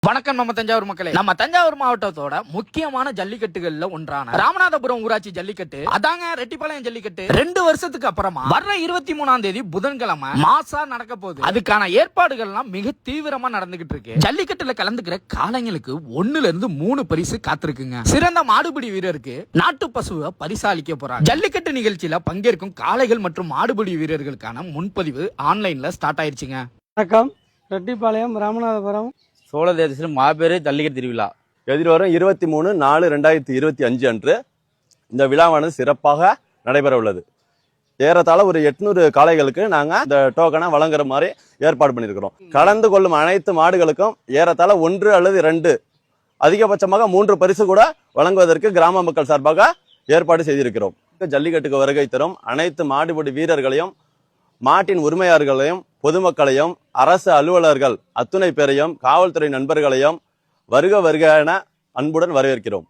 வணக்கம் நம்ம தஞ்சாவூர் மக்களே. நம்ம தஞ்சாவூர் மாவட்டத்தோட முக்கியமான ஜல்லிக்கட்டுகள்ல ஒன்றான ராமநாதபுரம் ஊராட்சி ஜல்லிக்கட்டு அதாங்க ரெட்டிப்பாளையம் ஜல்லிக்கட்டு 2 வருஷத்துக்கு அப்புறமா வர்ற 23ஆம் தேதி புதன்கிழமை மாசா நடக்க போகுது. அதுக்கான ஏற்பாடுகள்லாம் மிக தீவிரமா நடந்துகிட்டு இருக்கு. ஜல்லிக்கட்டுல கலந்துக்கிற காளைங்களுக்கு 1ல இருந்து 3 பரிசு காத்திருக்குங்க. சிறந்த மாடுபிடி வீரருக்கு நாட்டு பசுவை பரிசாலிக்க போறாங்க. ஜல்லிக்கட்டு நிகழ்ச்சியில பங்கேற்கும் காளைகள் மற்றும் மாடுபிடி வீரர்களுக்கான முன்பதிவு ஆன்லைன்ல ஸ்டார்ட் ஆயிருச்சுங்க. வணக்கம். ரெட்டிப்பாளையம் ராமநாதபுரம் சோழ தேசத்தில் மாபெரும் ஜல்லிக்கட்டு திருவிழா எதிர்வரும் 23/4/2025 அன்று இந்த விழாவானது சிறப்பாக நடைபெற உள்ளது. ஏறத்தாழ ஒரு 800 காளைகளுக்கு நாங்க இந்த டோக்கனை வழங்குற மாதிரி ஏற்பாடு பண்ணியிருக்கிறோம். கலந்து கொள்ளும் அனைத்து மாடுகளுக்கும் ஏறத்தாழ 1 அல்லது 2 அதிகபட்சமாக 3 பரிசு கூட வழங்குவதற்கு கிராம மக்கள் சார்பாக ஏற்பாடு செய்திருக்கிறோம். ஜல்லிக்கட்டுக்கு வருகை தரும் அனைத்து மாடுபிடி வீரர்களையும், மாட்டின் உரிமையாளர்களையும், பொதுமக்களையும், அரசு அலுவலர்கள் அத்துணை பேரையும், காவல்துறை நண்பர்களையும் வருக வருக என அன்புடன் வரவேற்கிறோம்.